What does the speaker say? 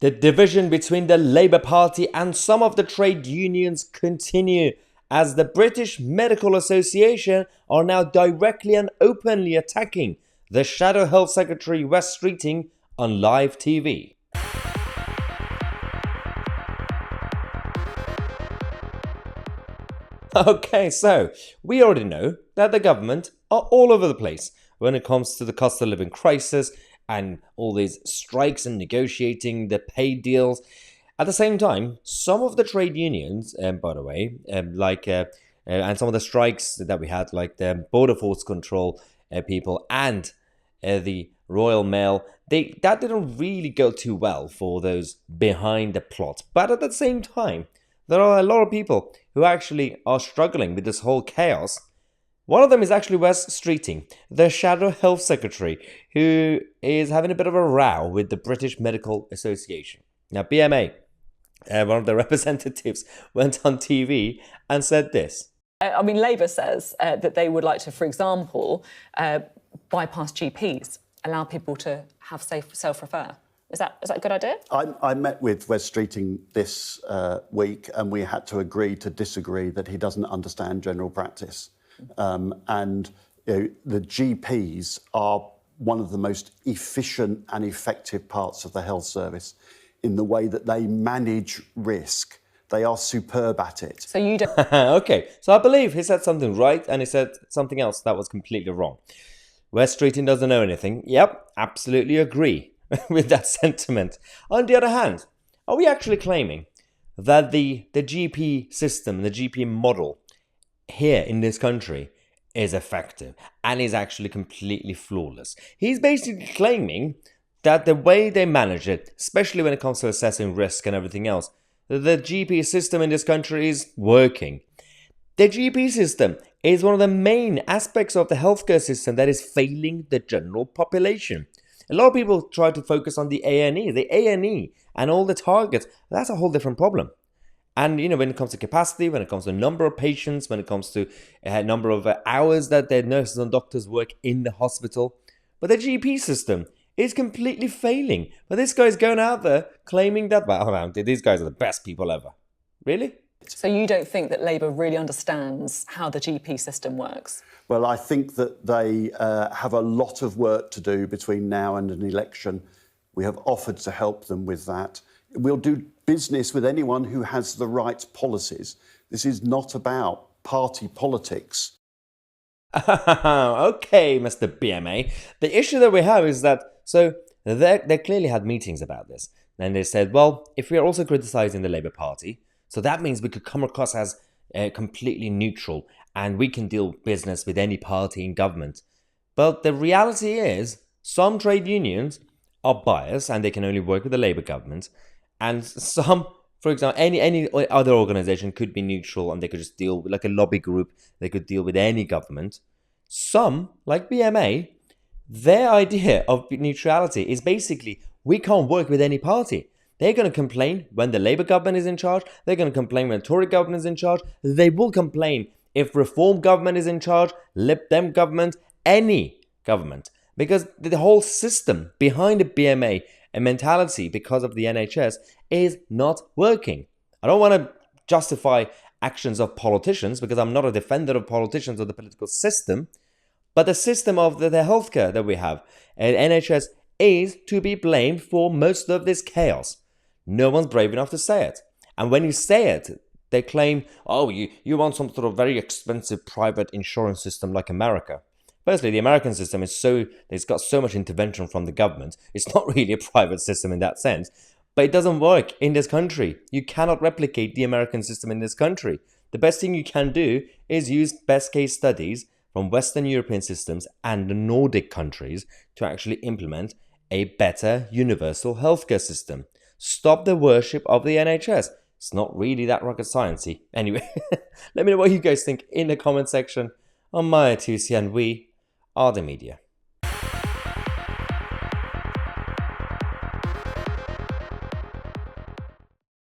The division between the Labour Party and some of the trade unions continue as the British Medical Association are now directly and openly attacking the Shadow Health Secretary Wes Streeting on live TV. Okay, so we already know that the government are all over the place when it comes to the cost of living crisis and all these strikes and negotiating the pay deals. At the same time, some of the trade unions, by the way, and some of the strikes that we had, like the Border Force Control people and the Royal Mail, that didn't really go too well for those behind the plot. But at the same time, there are a lot of people who actually are struggling with this whole chaos. One of them is actually Wes Streeting, the Shadow Health Secretary, who is having a bit of a row with the British Medical Association. Now, BMA, one of the representatives, went on TV and said this. I mean, Labour says that they would like to, for example, bypass GPs, allow people to have safe self-refer. Is that a good idea? I met with Wes Streeting this week, and we had to agree to disagree that he doesn't understand general practice. And the GPs are one of the most efficient and effective parts of the health service in the way that they manage risk. They are superb at it. So you don't... Okay, so I believe he said something right and he said something else that was completely wrong. Wes Streeting doesn't know anything. Yep, absolutely agree with that sentiment. On the other hand, are we actually claiming that the GP system, the GP model here in this country is effective and is actually completely flawless? He's basically claiming that the way they manage it, especially when it comes to assessing risk and everything else, the GP system in this country is working. The GP system is one of the main aspects of the healthcare system that is failing the general population. A lot of people try to focus on the A&E and all the targets. That's a whole different problem. And, when it comes to capacity, when it comes to number of patients, when it comes to number of hours that the nurses and doctors work in the hospital. But the GP system is completely failing. But this guy's going out there claiming that, well, these guys are the best people ever. Really? So you don't think that Labour really understands how the GP system works? Well, I think that they have a lot of work to do between now and an election. We have offered to help them with that. We'll do business with anyone who has the right policies. This is not about party politics. Okay, Mr. BMA. The issue that we have is that, so they clearly had meetings about this. And they said, well, if we are also criticising the Labour Party, so that means we could come across as completely neutral and we can deal business with any party in government. But the reality is, some trade unions are biased and they can only work with the Labour government. And some, for example, any other organisation could be neutral and they could just deal with, like a lobby group, they could deal with any government. Some, like BMA, their idea of neutrality is basically, we can't work with any party. They're going to complain when the Labour government is in charge. They're going to complain when the Tory government is in charge. They will complain if Reform government is in charge, Lib Dem government, any government. Because the whole system behind the BMA and mentality because of the NHS is not working. I don't want to justify actions of politicians because I'm not a defender of politicians or the political system. But the system of the healthcare that we have, NHS, is to be blamed for most of this chaos. No one's brave enough to say it. And when you say it, they claim, oh, you want some sort of very expensive private insurance system like America. Firstly, the American system it's got so much intervention from the government. It's not really a private system in that sense. But it doesn't work in this country. You cannot replicate the American system in this country. The best thing you can do is use best case studies from Western European systems and the Nordic countries to actually implement a better universal healthcare system. Stop the worship of the NHS. It's not really that rocket sciencey. Anyway, let me know what you guys think in the comment section on my Tousi, and we are the media.